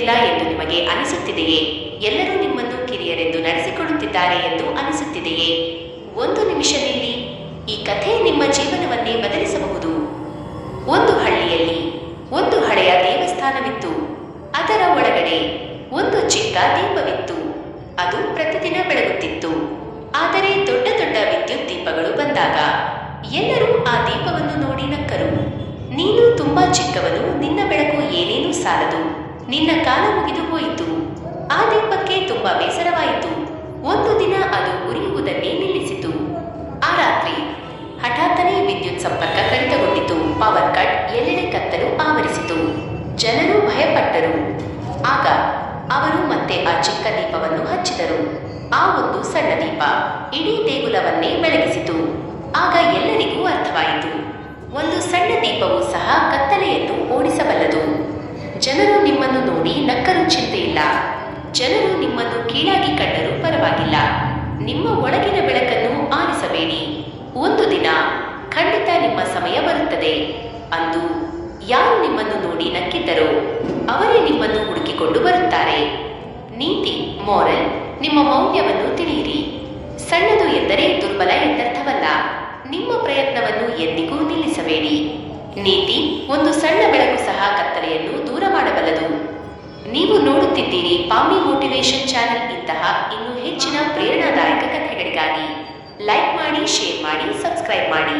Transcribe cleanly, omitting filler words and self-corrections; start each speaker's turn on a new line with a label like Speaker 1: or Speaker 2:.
Speaker 1: ಇಲ್ಲ ಎಂದು ನಿಮಗೆ ಅನಿಸುತ್ತಿದೆಯೇ? ಎಲ್ಲರೂ ನಿಮ್ಮನ್ನು ಕಿರಿಯರೆಂದು ನಡೆಸಿಕೊಳ್ಳುತ್ತಿದ್ದಾರೆ ಎಂದು ಅನಿಸುತ್ತಿದೆಯೇ? ಒಂದು ನಿಮಿಷ ನಿಲ್ಲಿ. ಈ ಕಥೆ ನಿಮ್ಮ ಜೀವನವನ್ನೇ ಬದಲಿಸಬಹುದು. ಒಂದು ಹಳ್ಳಿಯಲ್ಲಿ ಒಂದು ಹಳೆಯ ದೇವಸ್ಥಾನವಿತ್ತು. ಅದರ ಒಳಗಡೆ ಒಂದು ಚಿಕ್ಕ ದೀಪವಿತ್ತು. ಅದು ಪ್ರತಿದಿನ ಬೆಳಗುತ್ತಿತ್ತು. ಆದರೆ ದೊಡ್ಡ ದೊಡ್ಡ ವಿದ್ಯುತ್ ದೀಪಗಳು ಬಂದಾಗ ಎಲ್ಲರೂ ಆ ದೀಪವನ್ನು ನೋಡಿ ನಕ್ಕರು. ನೀನು ತುಂಬಾ ಚಿಕ್ಕವನು, ನಿನ್ನ ಬೆಳಕು ಏನೇನೂ ಸಾಲದು, ನಿನ್ನ ಕಾಲ ಮುಗಿದು ಹೋಯಿತು. ಆ ದೀಪಕ್ಕೆ ತುಂಬಾ ಬೇಸರವಾಯಿತು. ಒಂದು ದಿನ ಅದು ಉರಿಯುವುದನ್ನೇ ನಿಲ್ಲಿಸಿತು. ಆ ರಾತ್ರಿ ಹಠಾತ್ತನೆ ವಿದ್ಯುತ್ ಸಂಪರ್ಕ ಕಡಿತಗೊಂಡಿತು. ಪವರ್ ಕಟ್, ಎಲ್ಲೆಡೆ ಕತ್ತಲು ಆವರಿಸಿತು. ಜನರು ಭಯಪಟ್ಟರು. ಆಗ ಅವರು ಮತ್ತೆ ಆ ಚಿಕ್ಕ ದೀಪವನ್ನು ಹಚ್ಚಿದರು. ಆ ಒಂದು ಸಣ್ಣ ದೀಪ ಇಡೀ ದೇಗುಲವನ್ನೇ ಬೆಳಗಿಸಿತು. ಆಗ ಎಲ್ಲರಿಗೂ ಅರ್ಥವಾಯಿತು, ಒಂದು ಸಣ್ಣ ದೀಪವೂ ಸಹ ಕತ್ತಲೆಯನ್ನು ಓಡಿಸಬಲ್ಲದು. ಜನರು ನಿಮ್ಮನ್ನು ನೋಡಿ ನಕ್ಕರೂ ಚಿಂತೆಯಿಲ್ಲ. ಜನರು ನಿಮ್ಮನ್ನು ಕೀಳಾಗಿ ಕಂಡರೂ ಪರವಾಗಿಲ್ಲ. ನಿಮ್ಮ ಒಳಗಿನ ಬೆಳಕನ್ನು ಆರಿಸಬೇಡಿ. ಒಂದು ದಿನ ಖಂಡಿತ ನಿಮ್ಮ ಸಮಯ ಬರುತ್ತದೆ. ಅಂದು ಯಾರು ನಿಮ್ಮನ್ನು ನೋಡಿ ನಕ್ಕಿದ್ದರೋ ಅವರೇ ನಿಮ್ಮನ್ನು ಹುಡುಕಿಕೊಂಡು ಬರುತ್ತಾರೆ. ನೀತಿ, ಮಾರಲ್, ನಿಮ್ಮ ಮೌಲ್ಯವನ್ನು ತಿಳಿಯಿರಿ. ಸಣ್ಣದು ಎಂದರೆ ದುರ್ಬಲ ಎಂದರ್ಥವಲ್ಲ. ನಿಮ್ಮ ಪ್ರಯತ್ನವನ್ನು ಎಂದಿಗೂ ನಿಲ್ಲಿಸಬೇಡಿ. ನೀತಿ, ಒಂದು ಸಣ್ಣ ಬೆಳಕು ಸಹ ಕತ್ತಲೆಯನ್ನು ದೂರ ಮಾಡಬಲ್ಲದು. ನೀವು ನೋಡುತ್ತಿದ್ದೀರಿ ಪಾಮಿ ಮೋಟಿವೇಶನ್ ಚಾನೆಲ್. ಇಂತಹ ಇನ್ನೂ ಹೆಚ್ಚಿನ ಪ್ರೇರಣಾದಾಯಕ ಕಥೆಗಳಿಗಾಗಿ ಲೈಕ್ ಮಾಡಿ, ಶೇರ್ ಮಾಡಿ, ಸಬ್ಸ್ಕ್ರೈಬ್ ಮಾಡಿ.